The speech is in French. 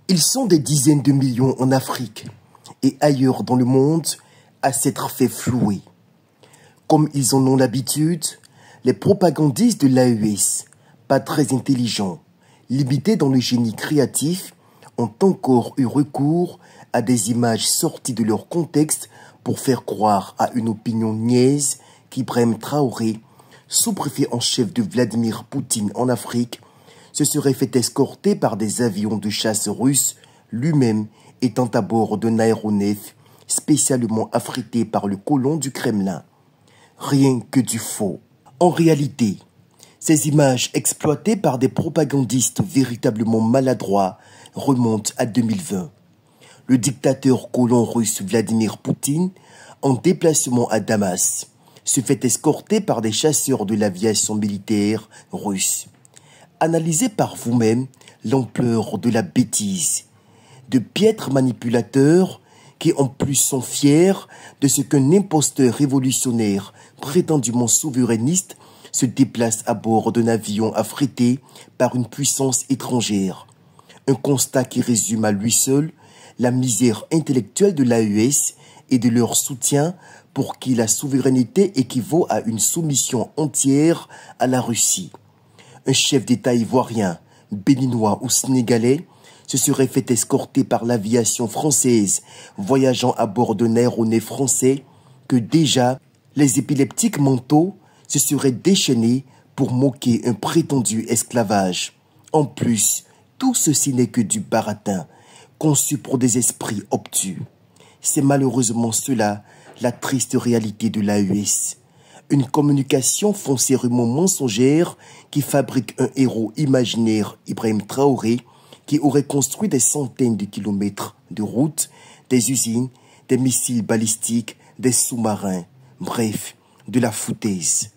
Ils sont des dizaines de millions en Afrique et ailleurs dans le monde à s'être fait flouer. Comme ils en ont l'habitude, les propagandistes de l'AES, pas très intelligents, limités dans le génie créatif, ont encore eu recours à des images sorties de leur contexte pour faire croire à une opinion niaise qu'Ibrahim Traoré, sous-préfet en chef de Vladimir Poutine en Afrique, se serait fait escorter par des avions de chasse russes, lui-même étant à bord d'un aéronef spécialement affrété par le colon du Kremlin. Rien que du faux. En réalité, ces images exploitées par des propagandistes véritablement maladroits remontent à 2020. Le dictateur colon russe Vladimir Poutine, en déplacement à Damas, se fait escorter par des chasseurs de l'aviation militaire russe. Analysez par vous-même l'ampleur de la bêtise. De piètres manipulateurs qui en plus sont fiers de ce qu'un imposteur révolutionnaire prétendument souverainiste se déplace à bord d'un avion affrété par une puissance étrangère. Un constat qui résume à lui seul la misère intellectuelle de l'AES et de leur soutien pour qui la souveraineté équivaut à une soumission entière à la Russie. Un chef d'État ivoirien, béninois ou sénégalais se serait fait escorter par l'aviation française voyageant à bord d'un aéronef français que déjà les épileptiques mentaux se seraient déchaînés pour moquer un prétendu esclavage. En plus, tout ceci n'est que du baratin, conçu pour des esprits obtus. C'est malheureusement cela la triste réalité de l'AES. Une communication foncièrement mensongère qui fabrique un héros imaginaire, Ibrahim Traoré, qui aurait construit des centaines de kilomètres de routes, des usines, des missiles balistiques, des sous-marins, bref, de la foutaise.